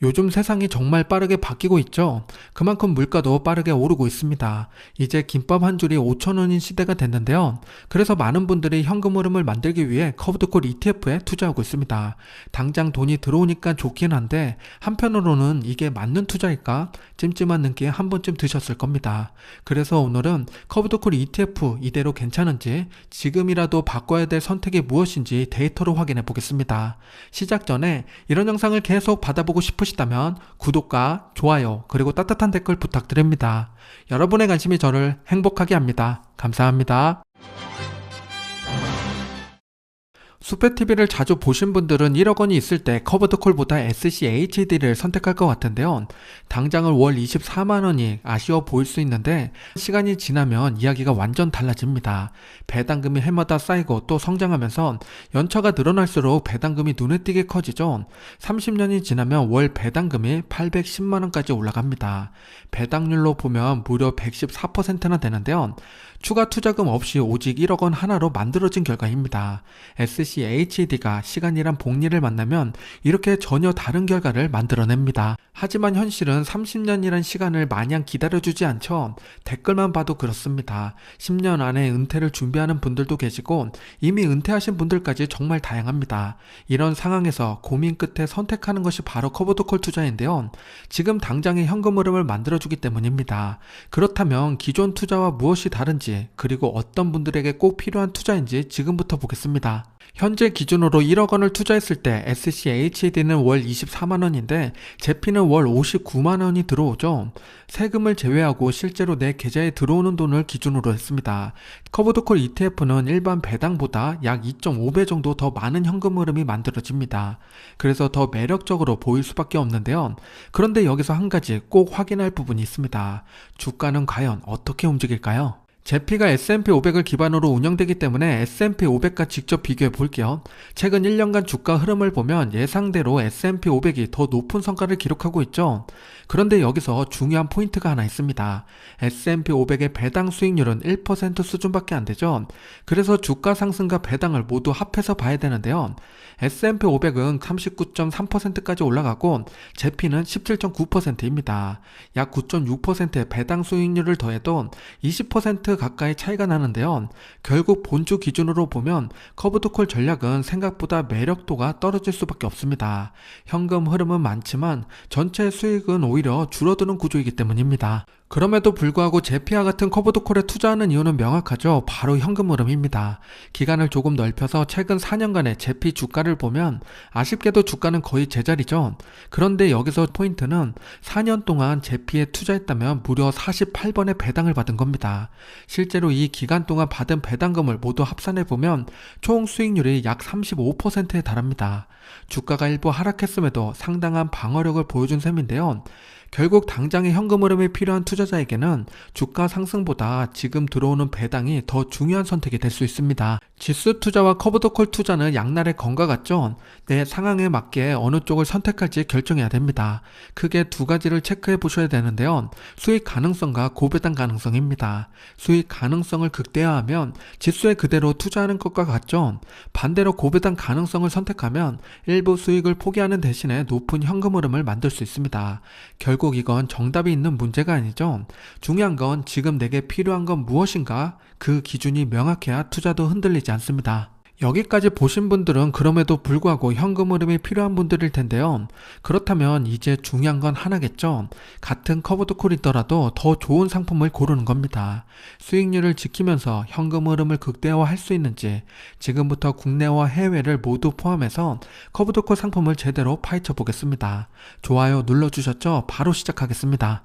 요즘 세상이 정말 빠르게 바뀌고 있죠. 그만큼 물가도 빠르게 오르고 있습니다. 이제 김밥 한 줄이 5,000원인 시대가 됐는데요. 그래서 많은 분들이 현금 흐름을 만들기 위해 커브드콜 ETF에 투자하고 있습니다. 당장 돈이 들어오니까 좋긴 한데 한편으로는 이게 맞는 투자일까? 찜찜한 눈길 한 번쯤 드셨을 겁니다. 그래서 오늘은 커브드콜 ETF 이대로 괜찮은지, 지금이라도 바꿔야 될 선택이 무엇인지 데이터로 확인해 보겠습니다. 시작 전에 이런 영상을 계속 받아보고 싶으시다면 구독과 좋아요 그리고 따뜻한 댓글 부탁드립니다. 여러분의 관심이 저를 행복하게 합니다. 감사합니다. 수페TV를 자주 보신 분들은 1억 원이 있을 때 커브드콜보다 SCHD를 선택할 것 같은데요. 당장은 월 24만 원이 아쉬워 보일 수 있는데 시간이 지나면 이야기가 완전 달라집니다. 배당금이 해마다 쌓이고 또 성장하면서 연차가 늘어날수록 배당금이 눈에 띄게 커지죠. 30년이 지나면 월 배당금이 810만 원까지 올라갑니다. 배당률로 보면 무려 114%나 되는데요. 추가 투자금 없이 오직 1억 원 하나로 만들어진 결과입니다. SCHD가 시간이란 복리를 만나면 이렇게 전혀 다른 결과를 만들어냅니다. 하지만 현실은 30년이란 시간을 마냥 기다려주지 않죠. 댓글만 봐도 그렇습니다. 10년 안에 은퇴를 준비하는 분들도 계시고 이미 은퇴하신 분들까지 정말 다양합니다. 이런 상황에서 고민 끝에 선택하는 것이 바로 커브드콜 투자인데요. 지금 당장의 현금 흐름을 만들어주기 때문입니다. 그렇다면 기존 투자와 무엇이 다른지, 그리고 어떤 분들에게 꼭 필요한 투자인지 지금부터 보겠습니다. 현재 기준으로 1억 원을 투자했을 때 SCHD는 월 24만 원인데 제피는 월 59만 원이 들어오죠. 세금을 제외하고 실제로 내 계좌에 들어오는 돈을 기준으로 했습니다. 커브드콜 ETF는 일반 배당보다 약 2.5배 정도 더 많은 현금 흐름이 만들어집니다. 그래서 더 매력적으로 보일 수밖에 없는데요. 그런데 여기서 한 가지 꼭 확인할 부분이 있습니다. 주가는 과연 어떻게 움직일까요? 제피가 S&P 500을 기반으로 운영되기 때문에 S&P 500과 직접 비교해 볼게요. 최근 1년간 주가 흐름을 보면 예상대로 S&P 500이 더 높은 성과를 기록하고 있죠. 그런데 여기서 중요한 포인트가 하나 있습니다. S&P 500의 배당 수익률은 1% 수준밖에 안 되죠. 그래서 주가 상승과 배당을 모두 합해서 봐야 되는데요. S&P 500은 39.3%까지 올라가고 제피는 17.9%입니다. 약 9.6%의 배당 수익률을 더해도 20% 가까이 차이가 나는데요. 결국 본주 기준으로 보면 커브드콜 전략은 생각보다 매력도가 떨어질 수밖에 없습니다. 현금 흐름은 많지만 전체 수익은 오히려 줄어드는 구조이기 때문입니다. 그럼에도 불구하고 제피와 같은 커브드콜에 투자하는 이유는 명확하죠. 바로 현금 흐름입니다. 기간을 조금 넓혀서 최근 4년간의 제피 주가를 보면 아쉽게도 주가는 거의 제자리죠. 그런데 여기서 포인트는 4년 동안 제피에 투자했다면 무려 48번의 배당을 받은 겁니다. 실제로 이 기간 동안 받은 배당금을 모두 합산해보면 총 수익률이 약 35%에 달합니다. 주가가 일부 하락했음에도 상당한 방어력을 보여준 셈인데요. 결국 당장의 현금 흐름이 필요한 투자자에게는 주가 상승보다 지금 들어오는 배당이 더 중요한 선택이 될 수 있습니다. 지수 투자와 커브드콜 투자는 양날의 검과 같죠? 내 상황에 맞게 어느 쪽을 선택할지 결정해야 됩니다. 크게 두 가지를 체크해 보셔야 되는데요. 수익 가능성과 고배당 가능성입니다. 수익 가능성을 극대화하면 지수에 그대로 투자하는 것과 같죠? 반대로 고배당 가능성을 선택하면 일부 수익을 포기하는 대신에 높은 현금 흐름을 만들 수 있습니다. 결국 이건 정답이 있는 문제가 아니죠. 중요한 건 지금 내게 필요한 건 무엇인가? 그 기준이 명확해야 투자도 흔들리지 않습니다. 여기까지 보신 분들은 그럼에도 불구하고 현금 흐름이 필요한 분들일 텐데요. 그렇다면 이제 중요한 건 하나겠죠. 같은 커브드콜이더라도 더 좋은 상품을 고르는 겁니다. 수익률을 지키면서 현금 흐름을 극대화할 수 있는지 지금부터 국내와 해외를 모두 포함해서 커브드콜 상품을 제대로 파헤쳐 보겠습니다. 좋아요 눌러주셨죠? 바로 시작하겠습니다.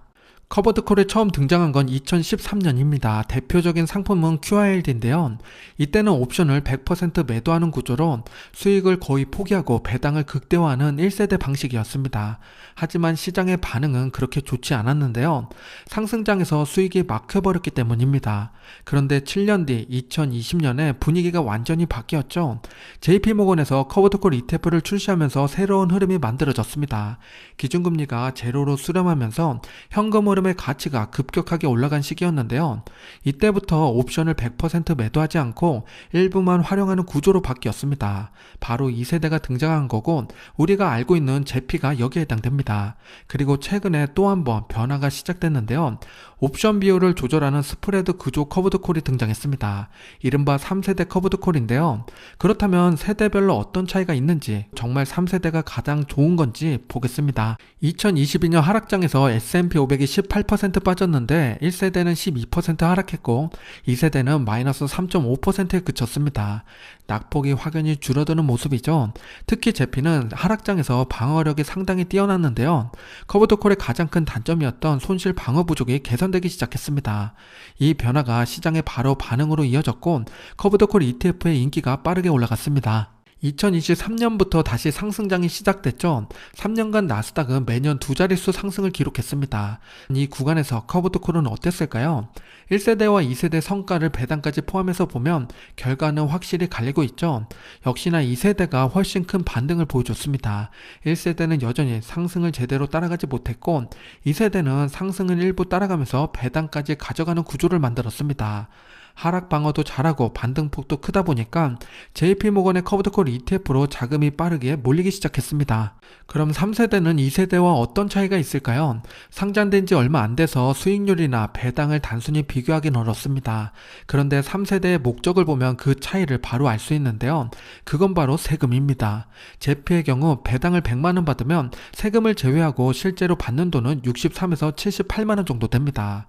커브드콜에 처음 등장한 건 2013년입니다. 대표적인 상품은 QRD인데요. 이때는 옵션을 100% 매도하는 구조로 수익을 거의 포기하고 배당을 극대화하는 1세대 방식이었습니다. 하지만 시장의 반응은 그렇게 좋지 않았는데요. 상승장에서 수익이 막혀버렸기 때문입니다. 그런데 7년 뒤 2020년에 분위기가 완전히 바뀌었죠. JP모건에서 커브드콜 ETF를 출시하면서 새로운 흐름이 만들어졌습니다. 기준금리가 제로로 수렴하면서 현금을 흐름의 가치가 급격하게 올라간 시기였는데요. 이때부터 옵션을 100% 매도하지 않고 일부만 활용하는 구조로 바뀌었습니다. 바로 2세대가 등장한 거고 우리가 알고 있는 제피가 여기에 해당됩니다. 그리고 최근에 또 한 번 변화가 시작됐는데요. 옵션 비율을 조절하는 스프레드 구조 커브드콜이 등장했습니다. 이른바 3세대 커브드콜인데요. 그렇다면 세대별로 어떤 차이가 있는지, 정말 3세대가 가장 좋은 건지 보겠습니다. 2022년 하락장에서 S&P 500이 18% 빠졌는데 1세대는 12% 하락했고 2세대는 마이너스 3.5%에 그쳤습니다. 낙폭이 확연히 줄어드는 모습이죠. 특히 제피는 하락장에서 방어력이 상당히 뛰어났는데요. 커브드콜의 가장 큰 단점이었던 손실 방어 부족이 개선되기 시작했습니다. 이 변화가 시장의 바로 반응으로 이어졌고 커브드콜 ETF의 인기가 빠르게 올라갔습니다. 2023년부터 다시 상승장이 시작됐죠. 3년간 나스닥은 매년 두 자릿수 상승을 기록했습니다. 이 구간에서 커브드콜은 어땠을까요? 1세대와 2세대 성과를 배당까지 포함해서 보면 결과는 확실히 갈리고 있죠. 역시나 2세대가 훨씬 큰 반등을 보여줬습니다. 1세대는 여전히 상승을 제대로 따라가지 못했고 2세대는 상승을 일부 따라가면서 배당까지 가져가는 구조를 만들었습니다. 하락 방어도 잘하고 반등폭도 크다 보니까 JP모건의 커브드콜 ETF로 자금이 빠르게 몰리기 시작했습니다. 그럼 3세대는 2세대와 어떤 차이가 있을까요? 상장된 지 얼마 안 돼서 수익률이나 배당을 단순히 비교하기는 어렵습니다. 그런데 3세대의 목적을 보면 그 차이를 바로 알 수 있는데요. 그건 바로 세금입니다. 제피의 경우 배당을 100만원 받으면 세금을 제외하고 실제로 받는 돈은 63에서 78만원 정도 됩니다.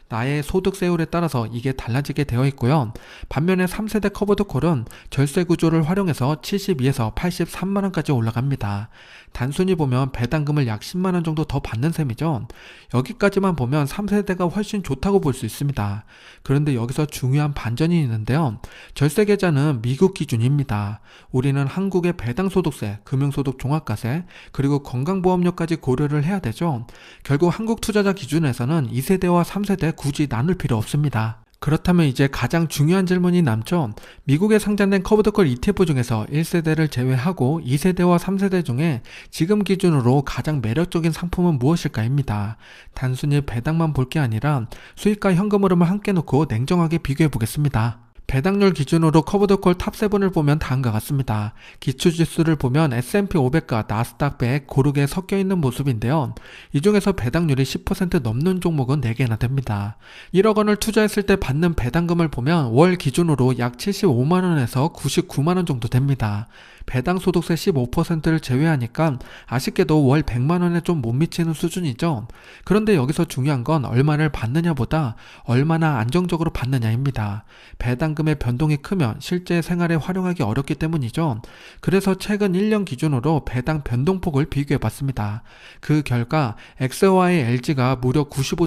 나의 소득세율에 따라서 이게 달라지게 되어 있고요. 반면에 3세대 커브드콜은 절세 구조를 활용해서 72에서 83만원까지 올라갑니다. 단순히 보면 배당금을 약 10만원 정도 더 받는 셈이죠. 여기까지만 보면 3세대가 훨씬 좋다고 볼 수 있습니다. 그런데 여기서 중요한 반전이 있는데요. 절세 계좌는 미국 기준입니다. 우리는 한국의 배당소득세, 금융소득 종합과세, 그리고 건강보험료까지 고려를 해야 되죠. 결국 한국 투자자 기준에서는 2세대와 3세대 굳이 나눌 필요 없습니다. 그렇다면 이제 가장 중요한 질문이 남죠. 미국에 상장된 커브드콜 ETF 중에서 1세대를 제외하고 2세대와 3세대 중에 지금 기준으로 가장 매력적인 상품은 무엇일까입니다. 단순히 배당만 볼 게 아니라 수익과 현금 흐름을 함께 놓고 냉정하게 비교해 보겠습니다. 배당률 기준으로 커브드콜 탑7을 보면 다음과 같습니다. 기초지수를 보면 S&P 500과 나스닥 100 고르게 섞여있는 모습인데요. 이 중에서 배당률이 10% 넘는 종목은 4개나 됩니다. 1억 원을 투자했을 때 받는 배당금을 보면 월 기준으로 약 75만원에서 99만원 정도 됩니다. 배당소득세 15%를 제외하니까 아쉽게도 월 100만원에 좀 못 미치는 수준이죠. 그런데 여기서 중요한 건 얼마를 받느냐보다 얼마나 안정적으로 받느냐입니다. 배당금의 변동이 크면 실제 생활에 활용하기 어렵기 때문이죠. 그래서 최근 1년 기준으로 배당 변동폭을 비교해봤습니다. 그 결과 XY LG가 무려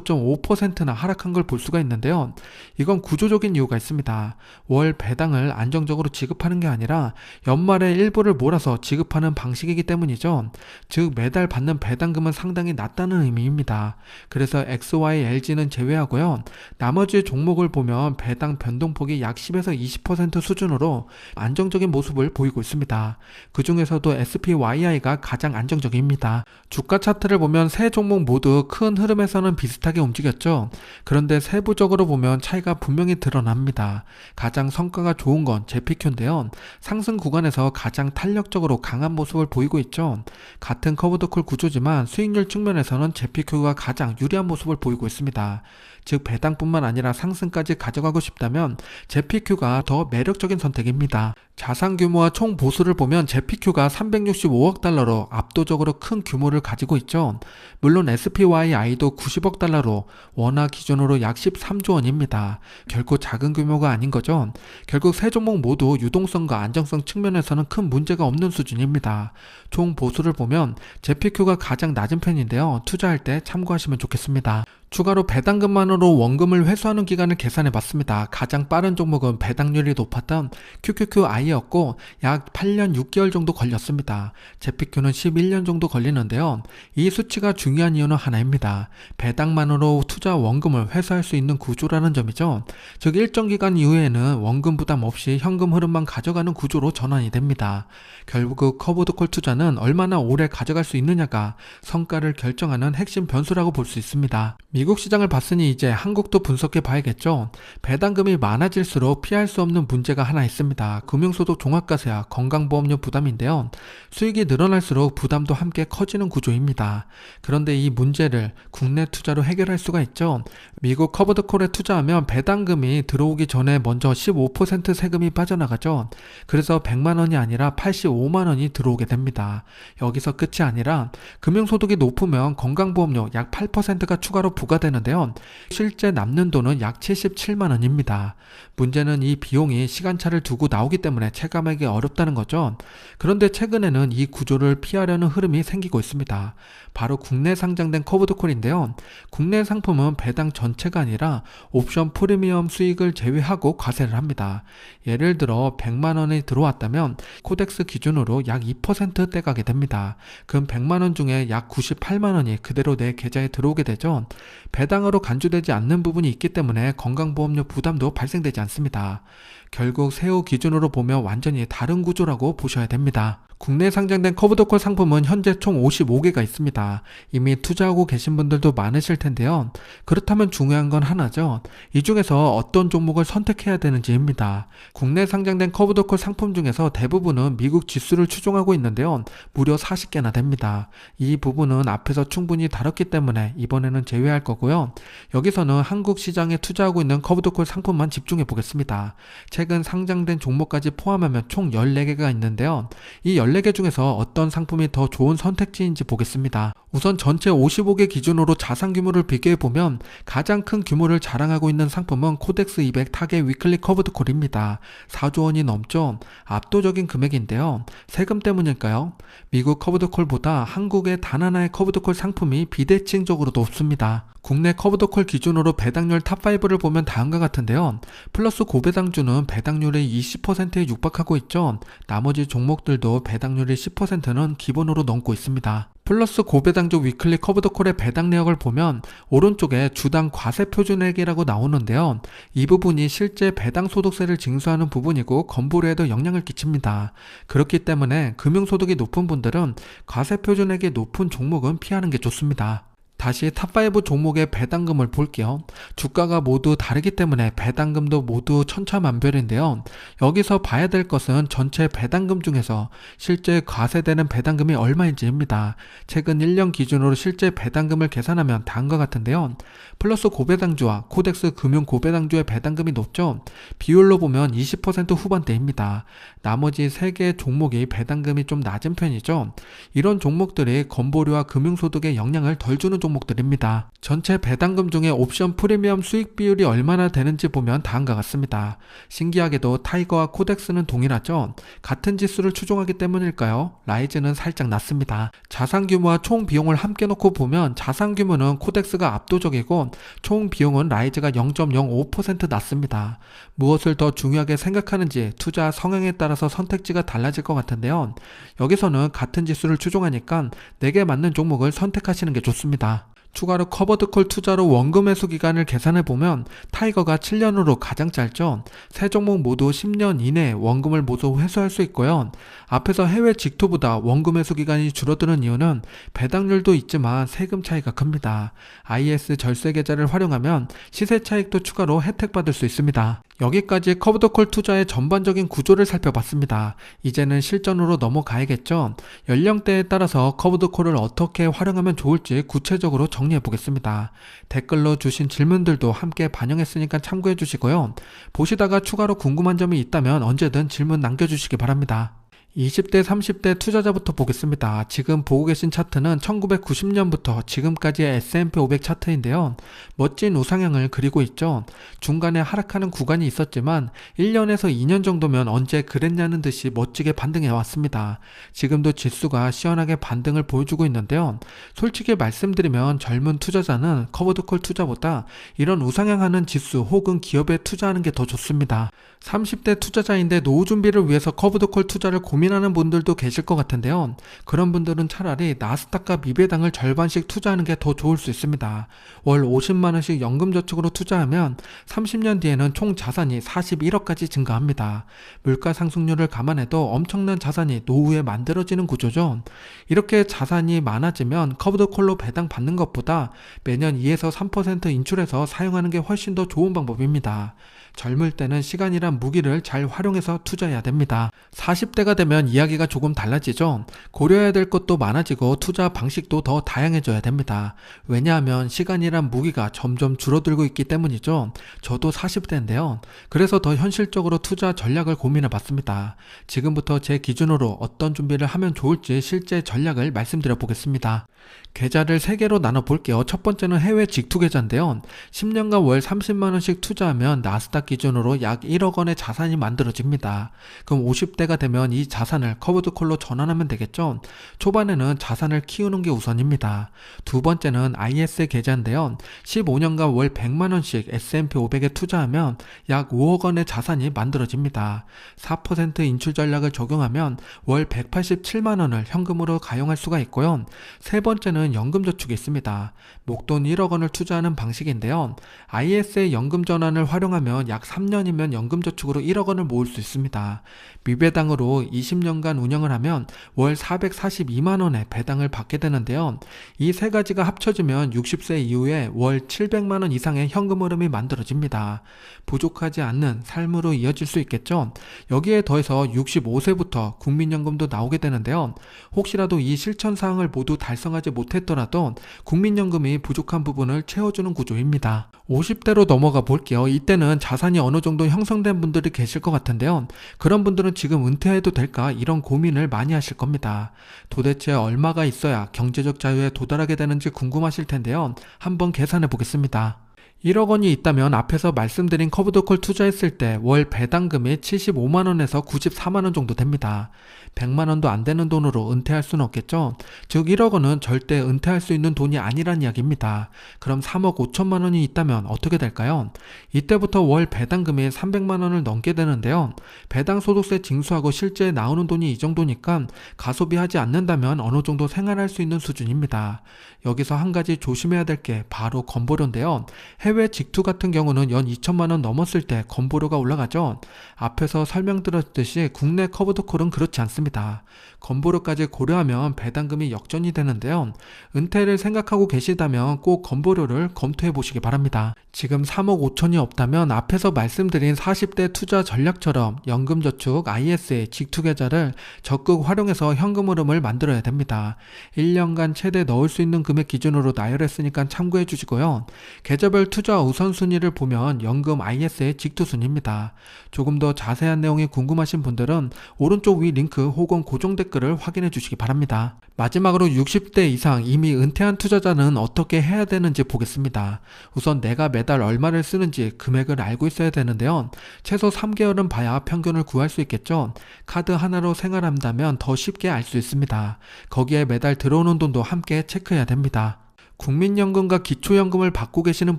95.5%나 하락한 걸 볼 수가 있는데요. 이건 구조적인 이유가 있습니다. 월 배당을 안정적으로 지급하는 게 아니라 연말에 일부를 몰아서 지급하는 방식이기 때문이죠. 즉 매달 받는 배당금은 상당히 낮다는 의미입니다. 그래서 XY LG는 제외하고요. 나머지 종목을 보면 배당 변동폭이 약 10에서 20% 수준으로 안정적인 모습을 보이고 있습니다. 그 중에서도 SPYI가 가장 안정적입니다. 주가 차트를 보면 세 종목 모두 큰 흐름에서는 비슷하게 움직였죠. 그런데 세부적으로 보면 차이가 분명히 드러납니다. 가장 성과가 좋은 건 제피큐인데요. 상승 구간에서 가장 탄력적으로 강한 모습을 보이고 있죠. 같은 커브드콜 구조지만 수익률 측면에서는 제피큐가 가장 유리한 모습을 보이고 있습니다. 즉 배당뿐만 아니라 상승까지 가져가고 싶다면 제피큐가 더 매력적인 선택입니다. 자산 규모와 총 보수를 보면 제피큐가 365억 달러로 압도적으로 큰 규모를 가지고 있죠. 물론 SPYI도 90억 달러로 원화 기준으로 약 13조 원입니다. 결코 작은 규모가 아닌 거죠. 결국 세 종목 모두 유동성과 안정성 측면에서는 큰 문제가 없는 수준입니다. 총 보수를 보면 제피큐가 가장 낮은 편인데요. 투자할 때 참고하시면 좋겠습니다. 추가로 배당금만으로 원금을 회수하는 기간을 계산해봤습니다. 가장 빠른 종목은 배당률이 높았던 QQQI였고 약 8년 6개월 정도 걸렸습니다. 제피큐는 11년 정도 걸리는데요. 이 수치가 중요한 이유는 하나입니다. 배당만으로 투자 원금을 회수할 수 있는 구조라는 점이죠. 즉 일정 기간 이후에는 원금 부담 없이 현금 흐름만 가져가는 구조로 전환이 됩니다. 결국 커브드콜 투자는 얼마나 오래 가져갈 수 있느냐가 성과를 결정하는 핵심 변수라고 볼 수 있습니다. 미국 시장을 봤으니 이제 한국도 분석해 봐야겠죠. 배당금이 많아질수록 피할 수 없는 문제가 하나 있습니다. 금융소득 종합과세와 건강보험료 부담인데요. 수익이 늘어날수록 부담도 함께 커지는 구조입니다. 그런데 이 문제를 국내 투자로 해결할 수가 있죠. 미국 커버드콜에 투자하면 배당금이 들어오기 전에 먼저 15% 세금이 빠져나가죠. 그래서 100만 원이 아니라 85만 원이 들어오게 됩니다. 여기서 끝이 아니라 금융소득이 높으면 건강보험료 약 8%가 추가로 부과되는데요. 실제 남는 돈은 약 77만 원입니다. 문제는 이 비용이 시간차를 두고 나오기 때문에 체감하기 어렵다는 거죠. 그런데 최근에는 이 구조를 피하려는 흐름이 생기고 있습니다. 바로 국내 상장된 커브드콜인데요. 국내 상품은 배당 전체가 아니라 옵션 프리미엄 수익을 제외하고 과세를 합니다. 예를 들어 100만 원이 들어왔다면 코덱스 기준으로 약 2% 떼가게 됩니다. 그럼 100만 원 중에 약 98만 원이 그대로 내 계좌에 들어오게 되죠. 배당으로 간주되지 않는 부분이 있기 때문에 건강보험료 부담도 발생되지 않습니다. 결국 세후 기준으로 보면 완전히 다른 구조라고 보셔야 됩니다. 국내 상장된 커브드콜 상품은 현재 총 55개가 있습니다. 이미 투자하고 계신 분들도 많으실 텐데요. 그렇다면 중요한 건 하나죠. 이 중에서 어떤 종목을 선택해야 되는지입니다. 국내 상장된 커브드콜 상품 중에서 대부분은 미국 지수를 추종하고 있는데요. 무려 40개나 됩니다. 이 부분은 앞에서 충분히 다뤘기 때문에 이번에는 제외할 거고요. 여기서는 한국 시장에 투자하고 있는 커브드콜 상품만 집중해 보겠습니다. 최근 상장된 종목까지 포함하면 총 14개가 있는데요. 이 14개 중에서 어떤 상품이 더 좋은 선택지인지 보겠습니다. 우선 전체 55개 기준으로 자산 규모를 비교해보면 가장 큰 규모를 자랑하고 있는 상품은 코덱스 200 타겟 위클리 커브드콜입니다. 4조 원이 넘죠. 압도적인 금액인데요. 세금 때문일까요? 미국 커브드콜보다 한국의 단 하나의 커브드콜 상품이 비대칭적으로 높습니다. 국내 커브드콜 기준으로 배당률 탑5를 보면 다음과 같은데요. 플러스 고배당주는 배당률이 20%에 육박하고 있죠. 나머지 종목들도 배당률이 10%는 기본으로 넘고 있습니다. 플러스 고배당주 위클리 커브드콜의 배당 내역을 보면 오른쪽에 주당 과세 표준액이라고 나오는데요. 이 부분이 실제 배당 소득세를 징수하는 부분이고 건보료에도 영향을 끼칩니다. 그렇기 때문에 금융소득이 높은 분들은 과세 표준액이 높은 종목은 피하는 게 좋습니다. 다시 탑5 종목의 배당금을 볼게요. 주가가 모두 다르기 때문에 배당금도 모두 천차만별인데요. 여기서 봐야 될 것은 전체 배당금 중에서 실제 과세되는 배당금이 얼마인지입니다. 최근 1년 기준으로 실제 배당금을 계산하면 다음과 같은데요. 플러스 고배당주와 코덱스 금융 고배당주의 배당금이 높죠. 비율로 보면 20% 후반대입니다. 나머지 3개 종목이 배당금이 좀 낮은 편이죠. 이런 종목들이 건보료와 금융소득에 영향을 덜 주는 종목들입니다. 전체 배당금 중에 옵션 프리미엄 수익 비율이 얼마나 되는지 보면 다음과 같습니다. 신기하게도 타이거와 코덱스는 동일하죠. 같은 지수를 추종하기 때문일까요? 라이즈는 살짝 낮습니다. 자산 규모와 총 비용을 함께 놓고 보면 자산 규모는 코덱스가 압도적이고 총 비용은 라이즈가 0.05% 낮습니다. 무엇을 더 중요하게 생각하는지 투자 성향에 따라서 선택지가 달라질 것 같은데요. 여기서는 같은 지수를 추종하니까 내게 맞는 종목을 선택하시는 게 좋습니다. 추가로 커버드콜 투자로 원금 회수 기간을 계산해보면 타이거가 7년으로 가장 짧죠. 세 종목 모두 10년 이내에 원금을 모두 회수할 수 있고요. 앞에서 해외 직토보다 원금 회수 기간이 줄어드는 이유는 배당률도 있지만 세금 차이가 큽니다. IS 절세 계좌를 활용하면 시세 차익도 추가로 혜택받을 수 있습니다. 여기까지 커브드콜 투자의 전반적인 구조를 살펴봤습니다. 이제는 실전으로 넘어가야겠죠. 연령대에 따라서 커브드콜을 어떻게 활용하면 좋을지 구체적으로 정리해 보겠습니다. 댓글로 주신 질문들도 함께 반영했으니까 참고해 주시고요. 보시다가 추가로 궁금한 점이 있다면 언제든 질문 남겨주시기 바랍니다. 20대, 30대 투자자부터 보겠습니다. 지금 보고 계신 차트는 1990년부터 지금까지의 S&P 500 차트인데요. 멋진 우상향을 그리고 있죠. 중간에 하락하는 구간이 있었지만 1년에서 2년 정도면 언제 그랬냐는 듯이 멋지게 반등해 왔습니다. 지금도 지수가 시원하게 반등을 보여주고 있는데요. 솔직히 말씀드리면 젊은 투자자는 커버드콜 투자보다 이런 우상향하는 지수 혹은 기업에 투자하는 게 더 좋습니다. 30대 투자자인데 노후 준비를 위해서 커버드콜 투자를 고민 고민하는 분들도 계실 것 같은데요. 그런 분들은 차라리 나스닥과 미배당을 절반씩 투자하는 게 더 좋을 수 있습니다. 월 50만원씩 연금저축으로 투자하면 30년 뒤에는 총 자산이 41억까지 증가합니다. 물가 상승률을 감안해도 엄청난 자산이 노후에 만들어지는 구조죠. 이렇게 자산이 많아지면 커브드콜로 배당 받는 것보다 매년 2에서 3% 인출해서 사용하는 게 훨씬 더 좋은 방법입니다. 젊을 때는 시간이란 무기를 잘 활용해서 투자해야 됩니다. 40대가 되면 이야기가 조금 달라지죠. 고려해야 될 것도 많아지고 투자 방식도 더 다양해져야 됩니다. 왜냐하면 시간이란 무기가 점점 줄어들고 있기 때문이죠. 저도 40대인데요. 그래서 더 현실적으로 투자 전략을 고민해 봤습니다. 지금부터 제 기준으로 어떤 준비를 하면 좋을지 실제 전략을 말씀드려 보겠습니다. 계좌를 3개로 나눠 볼게요. 첫 번째는 해외 직투 계좌인데요. 10년간 월 30만원씩 투자하면 나스닥 기준으로 약 1억 원의 자산이 만들어집니다. 그럼 50대가 되면 이 자산을 커브드콜로 전환하면 되겠죠. 초반에는 자산을 키우는 게 우선입니다. 두 번째는 IS 계좌인데요. 15년간 월 100만원씩 S&P 500에 투자하면 약 5억 원의 자산이 만들어집니다. 4% 인출 전략을 적용하면 월 187만원을 현금으로 가용할 수가 있고요. 세 번째는 연금저축이 있습니다. 목돈 1억 원을 투자하는 방식인데요. IS의 연금 전환을 활용하면 약 3년이면 연금저축으로 1억 원을 모을 수 있습니다. 미배당으로 20년간 운영을 하면 월 442만 원의 배당을 받게 되는데요. 이 세 가지가 합쳐지면 60세 이후에 월 700만 원 이상의 현금 흐름이 만들어집니다. 부족하지 않는 삶으로 이어질 수 있겠죠. 여기에 더해서 65세부터 국민연금도 나오게 되는데요. 혹시라도 이 실천사항을 모두 달성하지 못했더라도 국민연금이 부족한 부분을 채워주는 구조입니다. 50대로 넘어가 볼게요. 이때는 자산이 어느 정도 형성된 분들이 계실 것 같은데요. 그런 분들은 지금 은퇴해도 될까 이런 고민을 많이 하실 겁니다. 도대체 얼마가 있어야 경제적 자유에 도달하게 되는지 궁금하실 텐데요. 한번 계산해 보겠습니다. 1억 원이 있다면 앞에서 말씀드린 커브드콜 투자했을 때 월 배당금이 75만원에서 94만원 정도 됩니다. 100만원도 안 되는 돈으로 은퇴할 수는 없겠죠. 즉 1억 원은 절대 은퇴할 수 있는 돈이 아니란 이야기입니다. 그럼 3억 5천만원이 있다면 어떻게 될까요? 이때부터 월 배당금이 300만원을 넘게 되는데요. 배당소득세 징수하고 실제 나오는 돈이 이 정도니까 가소비하지 않는다면 어느 정도 생활할 수 있는 수준입니다. 여기서 한 가지 조심해야 될 게 바로 건보료인데요. 해외 직투 같은 경우는 연 2천만원 넘었을 때 건보료가 올라가죠. 앞에서 설명드렸듯이 국내 커브드콜은 그렇지 않습니다. 건보료까지 고려하면 배당금이 역전이 되는데요. 은퇴를 생각하고 계시다면 꼭 건보료를 검토해 보시기 바랍니다. 지금 3억 5천이 없다면 앞에서 말씀드린 40대 투자 전략처럼 연금저축 ISA 직투계좌를 적극 활용해서 현금 흐름을 만들어야 됩니다. 1년간 최대 넣을 수 있는 금액 기준으로 나열했으니까 참고해 주시고요. 계좌별 투자 우선순위를 보면 연금 IS의 직투순위입니다. 조금 더 자세한 내용이 궁금하신 분들은 오른쪽 위 링크 혹은 고정 댓글을 확인해 주시기 바랍니다. 마지막으로 60대 이상 이미 은퇴한 투자자는 어떻게 해야 되는지 보겠습니다. 우선 내가 매달 얼마를 쓰는지 금액을 알고 있어야 되는데요. 최소 3개월은 봐야 평균을 구할 수 있겠죠. 카드 하나로 생활한다면 더 쉽게 알 수 있습니다. 거기에 매달 들어오는 돈도 함께 체크해야 됩니다. 국민연금과 기초연금을 받고 계시는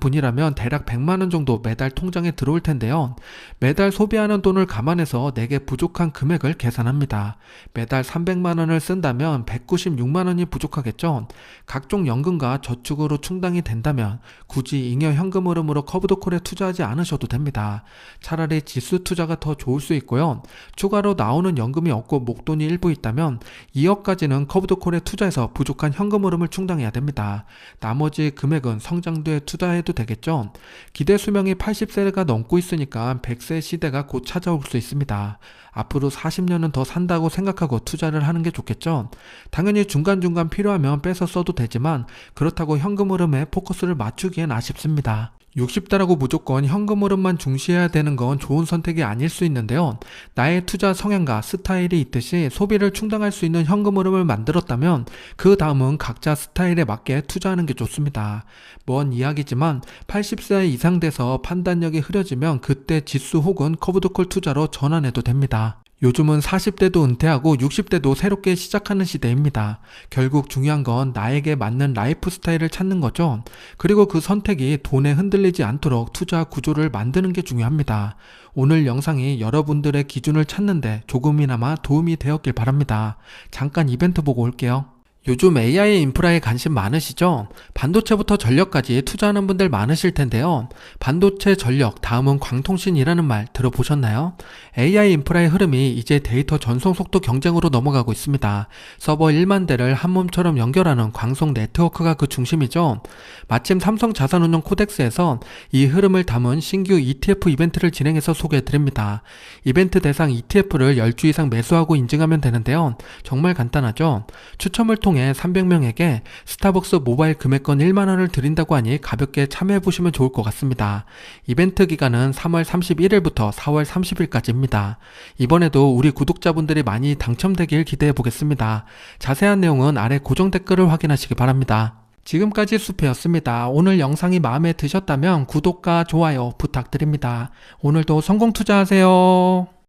분이라면 대략 100만원 정도 매달 통장에 들어올 텐데요. 매달 소비하는 돈을 감안해서 내게 부족한 금액을 계산합니다. 매달 300만원을 쓴다면 196만원이 부족하겠죠. 각종 연금과 저축으로 충당이 된다면 굳이 잉여 현금 흐름으로 커브드콜에 투자하지 않으셔도 됩니다. 차라리 지수 투자가 더 좋을 수 있고요. 추가로 나오는 연금이 없고 목돈이 일부 있다면 2억까지는 커브드콜에 투자해서 부족한 현금 흐름을 충당해야 됩니다. 나머지 금액은 성장도에 투자해도 되겠죠. 기대 수명이 80세가 넘고 있으니까 100세 시대가 곧 찾아올 수 있습니다. 앞으로 40년은 더 산다고 생각하고 투자를 하는 게 좋겠죠. 당연히 중간중간 필요하면 빼서 써도 되지만 그렇다고 현금 흐름에 포커스를 맞추기엔 아쉽습니다. 60대라고 무조건 현금 흐름만 중시해야 되는 건 좋은 선택이 아닐 수 있는데요. 나의 투자 성향과 스타일이 있듯이 소비를 충당할 수 있는 현금 흐름을 만들었다면 그 다음은 각자 스타일에 맞게 투자하는 게 좋습니다. 먼 이야기지만 80세 이상 돼서 판단력이 흐려지면 그때 지수 혹은 커브드콜 투자로 전환해도 됩니다. 요즘은 40대도 은퇴하고 60대도 새롭게 시작하는 시대입니다. 결국 중요한 건 나에게 맞는 라이프 스타일을 찾는 거죠. 그리고 그 선택이 돈에 흔들리지 않도록 투자 구조를 만드는 게 중요합니다. 오늘 영상이 여러분들의 기준을 찾는데 조금이나마 도움이 되었길 바랍니다. 잠깐 이벤트 보고 올게요. 요즘 AI 인프라에 관심 많으시죠? 반도체부터 전력까지 투자하는 분들 많으실 텐데요. 반도체 전력, 다음은 광통신이라는 말 들어보셨나요? AI 인프라의 흐름이 이제 데이터 전송 속도 경쟁으로 넘어가고 있습니다. 서버 1만 대를 한 몸처럼 연결하는 광속 네트워크가 그 중심이죠. 마침 삼성 자산운용 코덱스에서 이 흐름을 담은 신규 ETF 이벤트를 진행해서 소개해드립니다. 이벤트 대상 ETF를 10주 이상 매수하고 인증하면 되는데요. 정말 간단하죠? 추첨을 통해 300명에게 스타벅스 모바일 금액권 1만원을 드린다고 하니 가볍게 참여해보시면 좋을 것 같습니다. 이벤트 기간은 3월 31일부터 4월 30일까지입니다. 이번에도 우리 구독자분들이 많이 당첨되길 기대해보겠습니다. 자세한 내용은 아래 고정 댓글을 확인하시기 바랍니다. 지금까지 수페였습니다. 오늘 영상이 마음에 드셨다면 구독과 좋아요 부탁드립니다. 오늘도 성공 투자하세요.